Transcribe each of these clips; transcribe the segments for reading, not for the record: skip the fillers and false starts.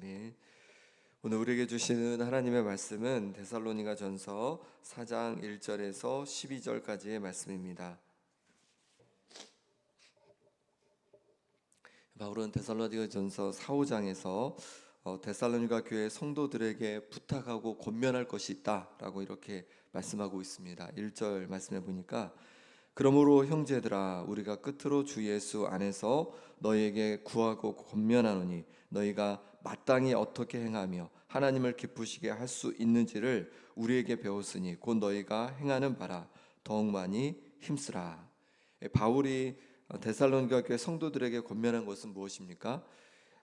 아멘. 오늘 우리에게 주시는 하나님의 말씀은 데살로니가전서 4장 1절에서 12절까지의 말씀입니다. 바울은 데살로니가전서 4, 5장에서 데살로니가 교회 성도들에게 부탁하고 권면할 것이 있다라고 이렇게 말씀하고 있습니다. 1절 말씀해 보니까 그러므로 형제들아 우리가 끝으로 주 예수 안에서 너희에게 구하고 권면하노니 너희가 마땅히 어떻게 행하며 하나님을 기쁘시게 할 수 있는지를 우리에게 배웠으니 곧 너희가 행하는 바라 더욱 많이 힘쓰라. 바울이 데살로니가 교회 성도들에게 권면한 것은 무엇입니까?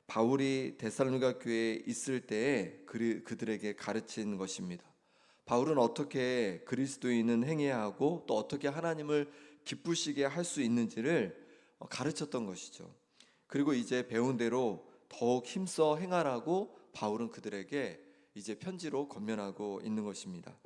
바울이 데살로니가 교회에 있을 때에 그들에게 가르친 것입니다. 바울은 어떻게 그리스도인은 행해야 하고 또 어떻게 하나님을 기쁘시게 할 수 있는지를 가르쳤던 것이죠. 그리고 이제 배운 대로 더욱 힘써 행하라고 바울은 그들에게 이제 편지로 권면하고 있는 것입니다.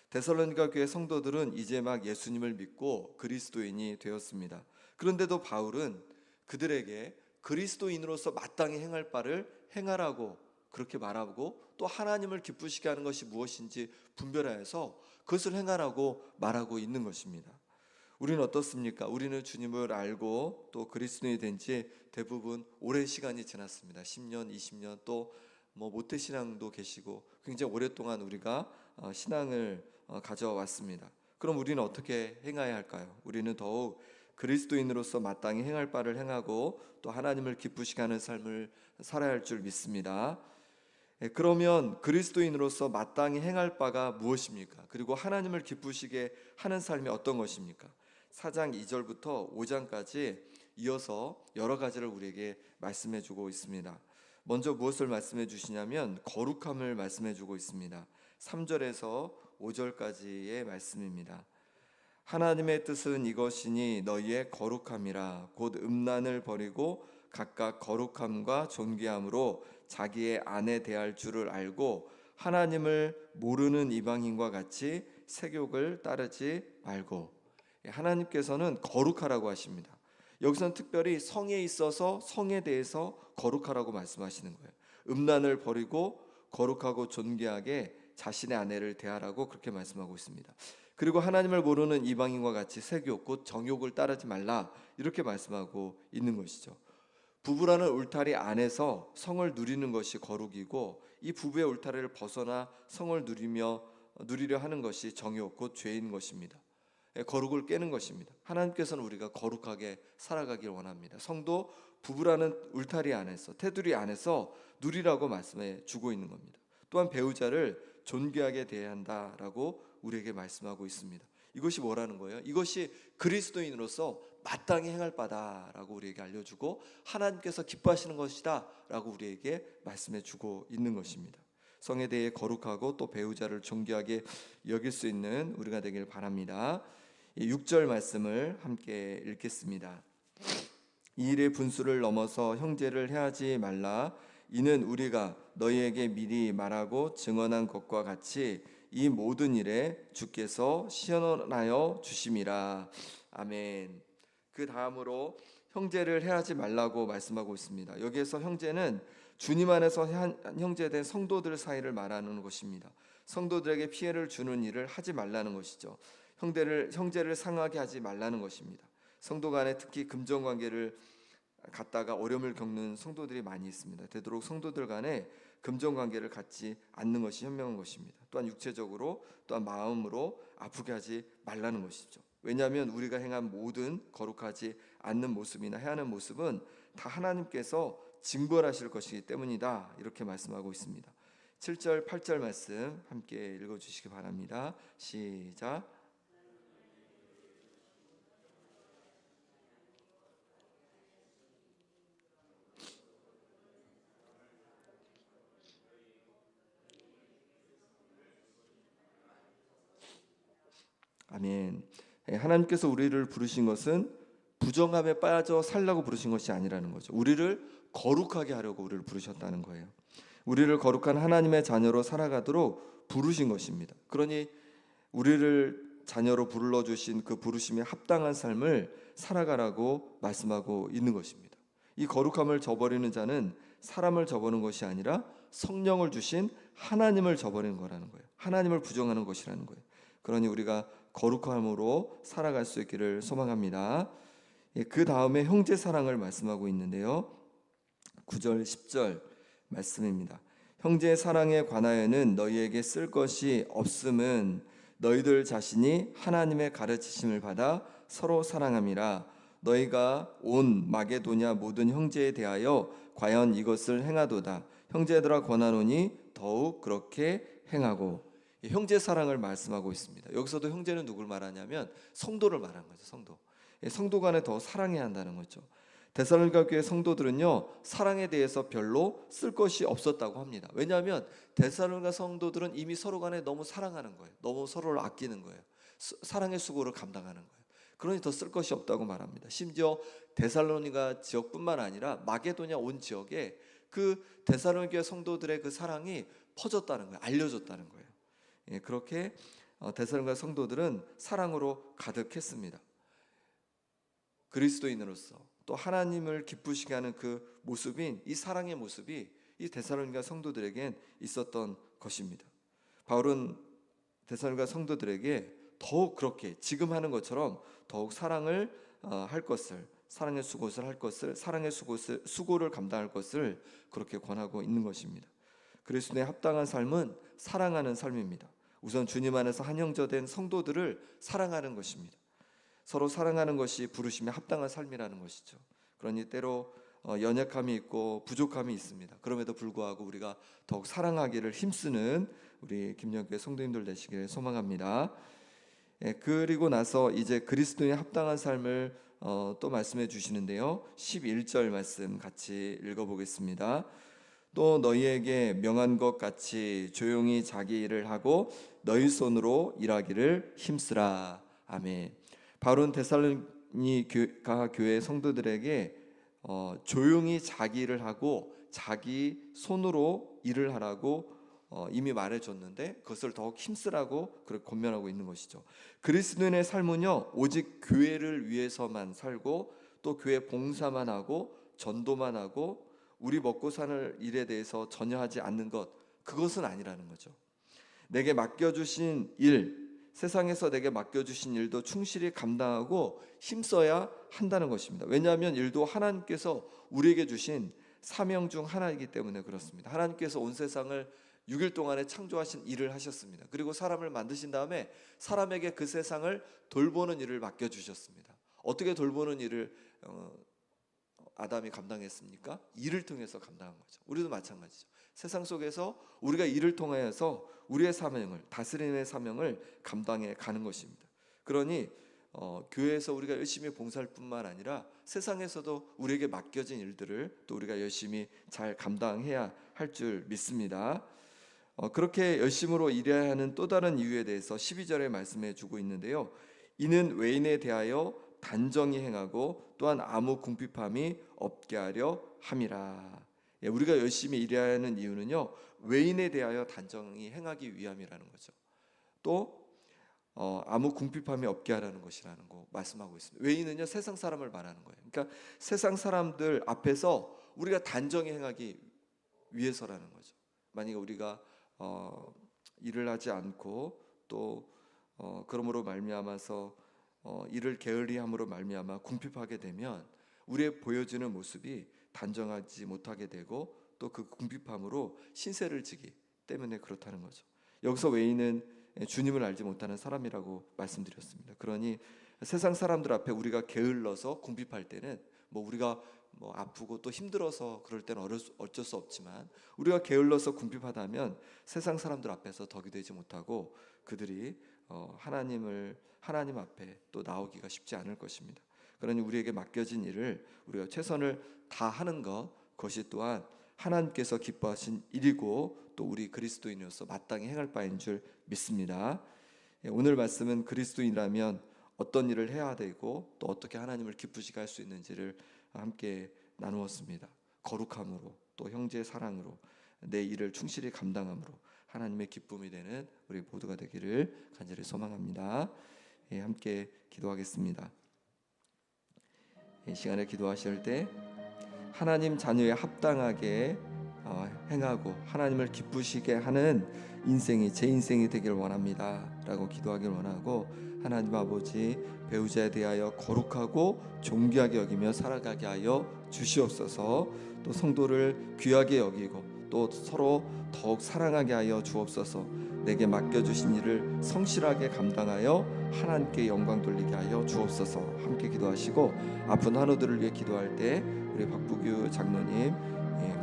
데살로니가 교회 성도들은 이제 막 예수님을 믿고 그리스도인이 되었습니다. 그런데도 바울은 그들에게 그리스도인으로서 마땅히 행할 바를 행하라고 그렇게 말하고 또 하나님을 기쁘시게 하는 것이 무엇인지 분별하여서 그것을 행하라고 말하고 있는 것입니다. 우리는 어떻습니까? 우리는 주님을 알고 또 그리스도인이 된 지 대부분 오랜 시간이 지났습니다. 10년, 20년 또 모태신앙도 계시고 굉장히 오랫동안 우리가 신앙을 가져왔습니다. 그럼 우리는 어떻게 행해야 할까요? 우리는 더욱 그리스도인으로서 마땅히 행할 바를 행하고 또 하나님을 기쁘시게 하는 삶을 살아야 할 줄 믿습니다. 그러면 그리스도인으로서 마땅히 행할 바가 무엇입니까? 그리고 하나님을 기쁘시게 하는 삶이 어떤 것입니까? 4장 2절부터 5장까지 이어서 여러 가지를 우리에게 말씀해 주고 있습니다. 먼저 무엇을 말씀해 주시냐면 거룩함을 말씀해 주고 있습니다. 3절에서 5절까지의 말씀입니다. 하나님의 뜻은 이것이니 너희의 거룩함이라 곧 음란을 버리고 각각 거룩함과 존귀함으로 자기의 아내 대할 줄을 알고 하나님을 모르는 이방인과 같이 세욕을 따르지 말고. 하나님께서는 거룩하라고 하십니다. 여기서는 특별히 성에 있어서 성에 대해서 거룩하라고 말씀하시는 거예요. 음란을 버리고 거룩하고 존귀하게 자신의 아내를 대하라고 그렇게 말씀하고 있습니다. 그리고 하나님을 모르는 이방인과 같이 세욕 곧 정욕을 따르지 말라 이렇게 말씀하고 있는 것이죠. 부부라는 울타리 안에서 성을 누리는 것이 거룩이고 이 부부의 울타리를 벗어나 성을 누리려 하는 것이 정욕 곧 죄인 것입니다. 거룩을 깨는 것입니다. 하나님께서는 우리가 거룩하게 살아가길 원합니다. 성도 부부라는 울타리 안에서 테두리 안에서 누리라고 말씀해 주고 있는 겁니다. 또한 배우자를 존귀하게 대해야 한다라고 우리에게 말씀하고 있습니다. 이것이 뭐라는 거예요? 이것이 그리스도인으로서 마땅히 행할 바다라고 우리에게 알려주고 하나님께서 기뻐하시는 것이다 라고 우리에게 말씀해 주고 있는 것입니다. 성에 대해 거룩하고 또 배우자를 존귀하게 여길 수 있는 우리가 되길 바랍니다. 6절 말씀을 함께 읽겠습니다. 이 일의 분수를 넘어서 형제를 해하지 말라. 이는 우리가 너희에게 미리 말하고 증언한 것과 같이 이 모든 일에 주께서 시원하여 주심이라. 아멘. 그 다음으로 형제를 해하지 말라고 말씀하고 있습니다. 여기에서 형제는 주님 안에서 한 형제된 성도들 사이를 말하는 것입니다. 성도들에게 피해를 주는 일을 하지 말라는 것이죠. 형제를 상하게 하지 말라는 것입니다. 성도 간에 특히 금전관계를 갖다가 어려움을 겪는 성도들이 많이 있습니다. 되도록 성도들 간에 금전관계를 갖지 않는 것이 현명한 것입니다. 또한 육체적으로 또한 마음으로 아프게 하지 말라는 것이죠. 왜냐하면 우리가 행한 모든 거룩하지 않는 모습이나 해하는 모습은 다 하나님께서 징벌하실 것이기 때문이다 이렇게 말씀하고 있습니다. 7절 8절 말씀 함께 읽어주시기 바랍니다. 시작. 아멘. 하나님께서 우리를 부르신 것은 부정함에 빠져 살라고 부르신 것이 아니라는 거죠. 우리를 거룩하게 하려고 우리를 부르셨다는 거예요. 우리를 거룩한 하나님의 자녀로 살아가도록 부르신 것입니다. 그러니 우리를 자녀로 불러주신 그 부르심에 합당한 삶을 살아가라고 말씀하고 있는 것입니다. 이 거룩함을 저버리는 자는 사람을 저버리는 것이 아니라 성령을 주신 하나님을 저버리는 거라는 거예요. 하나님을 부정하는 것이라는 거예요. 그러니 우리가 거룩함으로 살아갈 수 있기를 소망합니다. 그 다음에 형제 사랑을 말씀하고 있는데요. 9절 10절 말씀입니다. 형제 사랑에 관하여는 너희에게 쓸 것이 없음은 너희들 자신이 하나님의 가르치심을 받아 서로 사랑함이라. 너희가 온 마게도냐 모든 형제에 대하여 과연 이것을 행하도다. 형제들아 권하노니 더욱 그렇게 행하고. 형제 사랑을 말씀하고 있습니다. 여기서도 형제는 누굴 말하냐면 성도를 말하는 거죠. 성도 간에 더 사랑해야 한다는 거죠. 데살로니가 교회 성도들은요, 사랑에 대해서 별로 쓸 것이 없었다고 합니다. 왜냐하면 데살로니가 성도들은 이미 서로 간에 너무 사랑하는 거예요. 너무 서로를 아끼는 거예요. 사랑의 수고를 감당하는 거예요. 그러니 더 쓸 것이 없다고 말합니다. 심지어 데살로니가 지역뿐만 아니라 마게도냐 온 지역에 그 데살로니가 성도들의 그 사랑이 퍼졌다는 거예요. 알려졌다는 거예요. 그렇게 데살로니가 성도들은 사랑으로 가득했습니다. 그리스도인으로서 또 하나님을 기쁘시게 하는 그 모습인 이 사랑의 모습이 이 데살로니가 성도들에겐 있었던 것입니다. 바울은 데살로니가 성도들에게 더욱 그렇게 지금 하는 것처럼 더욱 사랑을 할 것을, 사랑의 수고를 할 것을, 사랑의 수고를 감당할 것을 그렇게 권하고 있는 것입니다. 그리스도의 합당한 삶은 사랑하는 삶입니다. 우선 주님 안에서 한 형제된 성도들을 사랑하는 것입니다. 서로 사랑하는 것이 부르심에 합당한 삶이라는 것이죠. 그러니 때로 연약함이 있고 부족함이 있습니다. 그럼에도 불구하고 우리가 더욱 사랑하기를 힘쓰는 우리 김영교회 성도님들 되시기를 소망합니다. 그리고 나서 이제 그리스도의 합당한 삶을 또 말씀해 주시는데요. 11절 말씀 같이 읽어보겠습니다. 또 너희에게 명한 것 같이 조용히 자기 일을 하고 너희 손으로 일하기를 힘쓰라. 아멘. 바울은 데살로니가 교회 성도들에게 조용히 자기 일을 하고 자기 손으로 일을 하라고 이미 말해줬는데 그것을 더욱 힘쓰라고 그렇게 권면하고 있는 것이죠. 그리스도인의 삶은요, 오직 교회를 위해서만 살고 또 교회 봉사만 하고 전도만 하고 우리 먹고 사는 일에 대해서 전혀 하지 않는 것, 그것은 아니라는 거죠. 내게 맡겨주신 일, 세상에서 내게 맡겨주신 일도 충실히 감당하고 힘써야 한다는 것입니다. 왜냐하면 일도 하나님께서 우리에게 주신 사명 중 하나이기 때문에 그렇습니다. 하나님께서 온 세상을 6일 동안에 창조하신 일을 하셨습니다. 그리고 사람을 만드신 다음에 사람에게 그 세상을 돌보는 일을 맡겨주셨습니다. 어떻게 돌보는 일을 아담이 감당했습니까? 일을 통해서 감당한 거죠. 우리도 마찬가지죠. 세상 속에서 우리가 일을 통하여서 우리의 사명을, 다스림의 사명을 감당해 가는 것입니다. 그러니 교회에서 우리가 열심히 봉사할 뿐만 아니라 세상에서도 우리에게 맡겨진 일들을 또 우리가 열심히 잘 감당해야 할 줄 믿습니다. 그렇게 열심으로 일해야 하는 또 다른 이유에 대해서 12절에 말씀해 주고 있는데요. 이는 외인에 대하여 단정히 행하고 또한 아무 궁핍함이 없게 하려 함이라. 우리가 열심히 일해야 하는 이유는요, 외인에 대하여 단정히 행하기 위함이라는 거죠. 또 아무 궁핍함이 없게 하라는 것이라는 거 말씀하고 있습니다. 외인은요, 세상 사람을 말하는 거예요. 그러니까 세상 사람들 앞에서 우리가 단정히 행하기 위해서라는 거죠. 만약에 우리가 일을 하지 않고 또 그러므로 말미암아서 일을 게을리함으로 말미암아 궁핍하게 되면 우리의 보여지는 모습이 단정하지 못하게 되고 또 그 궁핍함으로 신세를 지기 때문에 그렇다는 거죠. 여기서 외인은 주님을 알지 못하는 사람이라고 말씀드렸습니다. 그러니 세상 사람들 앞에 우리가 게을러서 궁핍할 때는 우리가 아프고 또 힘들어서 그럴 때는 어쩔 수 없지만 우리가 게을러서 궁핍하다면 세상 사람들 앞에서 덕이 되지 못하고 그들이 하나님 앞에 또 나오기가 쉽지 않을 것입니다. 그러니 우리에게 맡겨진 일을 우리가 최선을 다하는 그것이 또한 하나님께서 기뻐하신 일이고 또 우리 그리스도인으로서 마땅히 행할 바인 줄 믿습니다. 오늘 말씀은 그리스도인이라면 어떤 일을 해야 되고 또 어떻게 하나님을 기쁘시게 할 수 있는지를 함께 나누었습니다. 거룩함으로 또 형제의 사랑으로 내 일을 충실히 감당함으로 하나님의 기쁨이 되는 우리 모두가 되기를 간절히 소망합니다. 함께 기도하겠습니다. 이 시간에 기도하실 때 하나님 자녀에 합당하게 행하고 하나님을 기쁘시게 하는 인생이 제 인생이 되길 원합니다 라고 기도하길 원하고, 하나님 아버지 배우자에 대하여 거룩하고 존귀하게 여기며 살아가게 하여 주시옵소서. 또 성도를 귀하게 여기고 또 서로 더욱 사랑하게 하여 주옵소서. 내게 맡겨주신 일을 성실하게 감당하여 하나님께 영광 돌리게 하여 주옵소서. 함께 기도하시고, 아픈 환우들을 위해 기도할 때 우리 박부규 장로님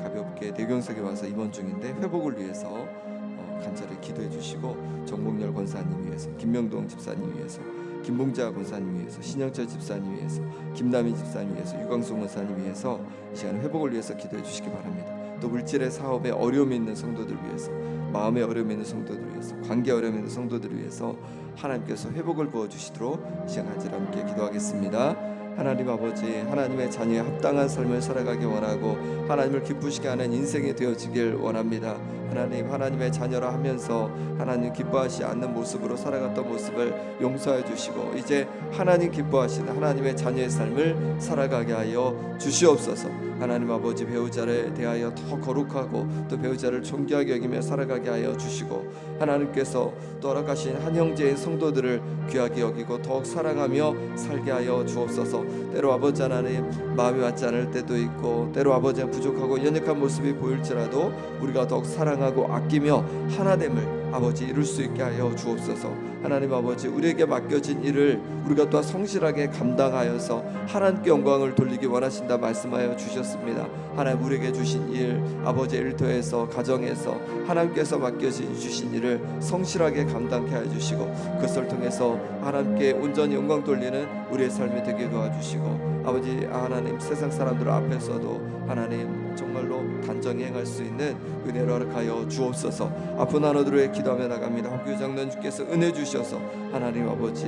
가볍게 대경석에 와서 입원 중인데 회복을 위해서 간절히 기도해 주시고, 정복열 권사님 위해서, 김명동 집사님 위해서, 김봉자 권사님 위해서, 신영철 집사님 위해서, 김남희 집사님 위해서, 유광수 권사님 위해서 이 시간 회복을 위해서 기도해 주시기 바랍니다. 또 물질의 사업에 어려움이 있는 성도들 위해서, 마음에 어려움이 있는 성도들 위해서, 관계 어려움이 있는 성도들 위해서 하나님께서 회복을 부어주시도록 이 시간 간절히 함께 기도하겠습니다. 하나님 아버지, 하나님의 자녀에 합당한 삶을 살아가기 원하고 하나님을 기쁘시게 하는 인생이 되어지길 원합니다. 하나님, 하나님의 자녀라 하면서 하나님 기뻐하시지 않는 모습으로 살아갔던 모습을 용서해 주시고, 이제 하나님 기뻐하시는 하나님의 자녀의 삶을 살아가게 하여 주시옵소서. 하나님 아버지, 배우자를 대하여 더 거룩하고 또 배우자를 존귀하게 여기며 살아가게 하여 주시고, 하나님께서 또 허락하신 한 형제인 성도들을 귀하게 여기고 더욱 사랑하며 살게 하여 주옵소서. 때로 아버지 하나님, 마음이 맞지 않을 때도 있고 때로 아버지가 부족하고 연약한 모습이 보일지라도 우리가 더욱 사랑하고 아끼며 하나됨을 아버지 이룰 수 있게 하여 주옵소서. 하나님 아버지, 우리에게 맡겨진 일을 우리가 또한 성실하게 감당하여서 하나님께 영광을 돌리기 원하신다 말씀하여 주셨습니다. 하나님, 우리에게 주신 일, 아버지의 일터에서 가정에서 하나님께서 주신 일을 성실하게 감당케 해주시고, 그것을 통해서 하나님께 온전히 영광 돌리는 우리의 삶이 되게 도와주시고, 아버지 하나님, 세상 사람들 앞에서도 하나님 정말로 단정히 행할 수 있는 은혜를 허락하여 주옵소서. 아픈 환우들을 기도하며 나갑니다. 박규 장로님께서 은혜 주셔서 하나님 아버지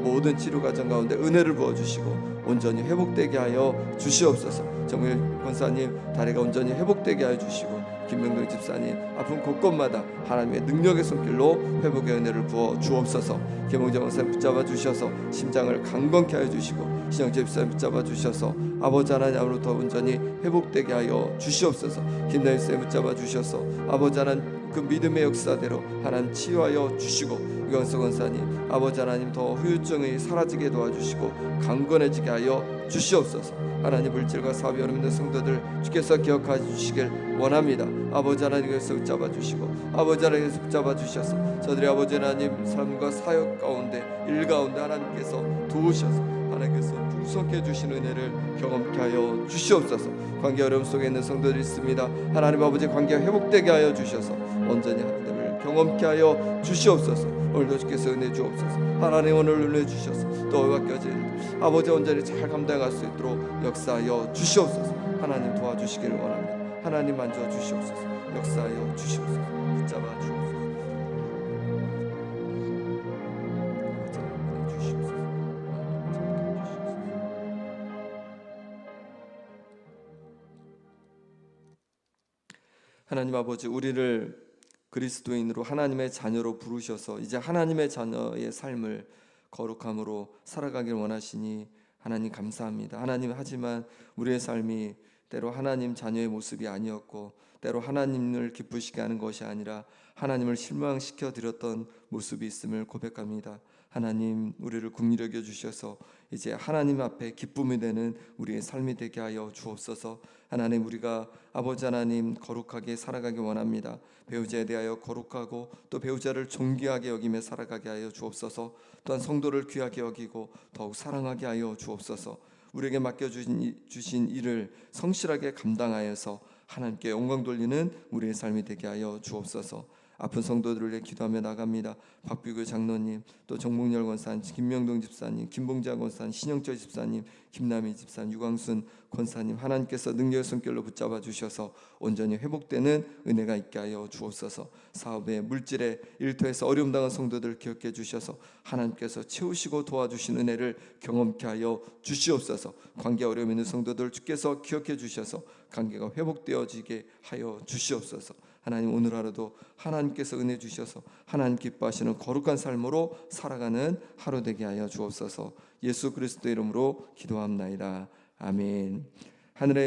모든 치료 과정 가운데 은혜를 부어주시고 온전히 회복되게 하여 주시옵소서. 정일 권사님 다리가 온전히 회복되게 하여 주시고, 김명동 집사님 아픈 곳곳마다 하나님의 능력의 손길로 회복의 은혜를 부어 주옵소서. 김홍재 권사님 붙잡아 주셔서 심장을 강건케 하여 주시고, 신영재 집사님 붙잡아 주셔서 아버지 하나님으로부터 온전히 회복되게 하여 주시옵소서. 김나희 쌤 붙잡아 주셔서 아버지 하나님 그 믿음의 역사대로 하나님 치유하여 주시고, 유광수 권사님 아버지 하나님 더 후유증이 사라지게 도와주시고 강건해지게 하여 주시옵소서. 하나님, 물질과 사업이 어려운 성도들 주께서 기억하여 주시길 원합니다. 아버지 하나님께서 붙잡아 주시고 아버지 하나님께서 붙잡아 주셔서 저들이 아버지 하나님 삶과 사역 가운데 일 가운데 하나님께서 도우셔서 하나님께서 풍성케 주신 은혜를 경험케 하여 주시옵소서. 관계 어려움 속에 있는 성도들이 있습니다. 하나님 아버지, 관계가 회복되게 하여 주셔서 온전히 하나님을 경험케 하여 주시옵소서. 오늘도 주께서 은혜 주옵소서. 하나님, 오늘 은혜 주셔서 또 맡겨진 아버지 온전히 잘 감당할 수 있도록 역사하여 주시옵소서. 하나님 도와주시기를 원합니다. 하나님 만져 주시옵소서. 역사하여 주시옵소서. 붙잡아 주옵소서. 하나님 아버지, 우리를 그리스도인으로 하나님의 자녀로 부르셔서 이제 하나님의 자녀의 삶을 거룩함으로 살아가길 원하시니 하나님 감사합니다. 하나님, 하지만 우리의 삶이 때로 하나님 자녀의 모습이 아니었고 때로 하나님을 기쁘시게 하는 것이 아니라 하나님을 실망시켜 드렸던 모습이 있음을 고백합니다. 하나님, 우리를 긍휼히 여겨 주셔서 이제 하나님 앞에 기쁨이 되는 우리의 삶이 되게 하여 주옵소서. 하나님, 우리가 아버지 하나님 거룩하게 살아가기 원합니다. 배우자에 대하여 거룩하고 또 배우자를 존귀하게 여기며 살아가게 하여 주옵소서. 또한 성도를 귀하게 여기고 더욱 사랑하게 하여 주옵소서. 우리에게 맡겨주신 일을 성실하게 감당하여서 하나님께 영광 돌리는 우리의 삶이 되게 하여 주옵소서. 아픈 성도들을 위해 기도하며 나갑니다. 박비규 장로님, 또 정복열 권사님, 김명동 집사님, 김봉자 권사님, 신영철 집사님, 김남희 집사님, 유광순 권사님, 하나님께서 능력의 손길로 붙잡아 주셔서 온전히 회복되는 은혜가 있게 하여 주옵소서. 사업에 물질에 일터에서 어려움 당한 성도들을 기억해 주셔서 하나님께서 채우시고 도와주신 은혜를 경험케 하여 주시옵소서. 관계 어려움 있는 성도들 주께서 기억해 주셔서 관계가 회복되어지게 하여 주시옵소서. 하나님, 오늘 하루도 하나님께서 은혜 주셔서 하나님 기뻐하시는 거룩한 삶으로 살아가는 하루 되게 하여 주옵소서. 예수 그리스도 이름으로 기도합나이다. 아멘. 하늘의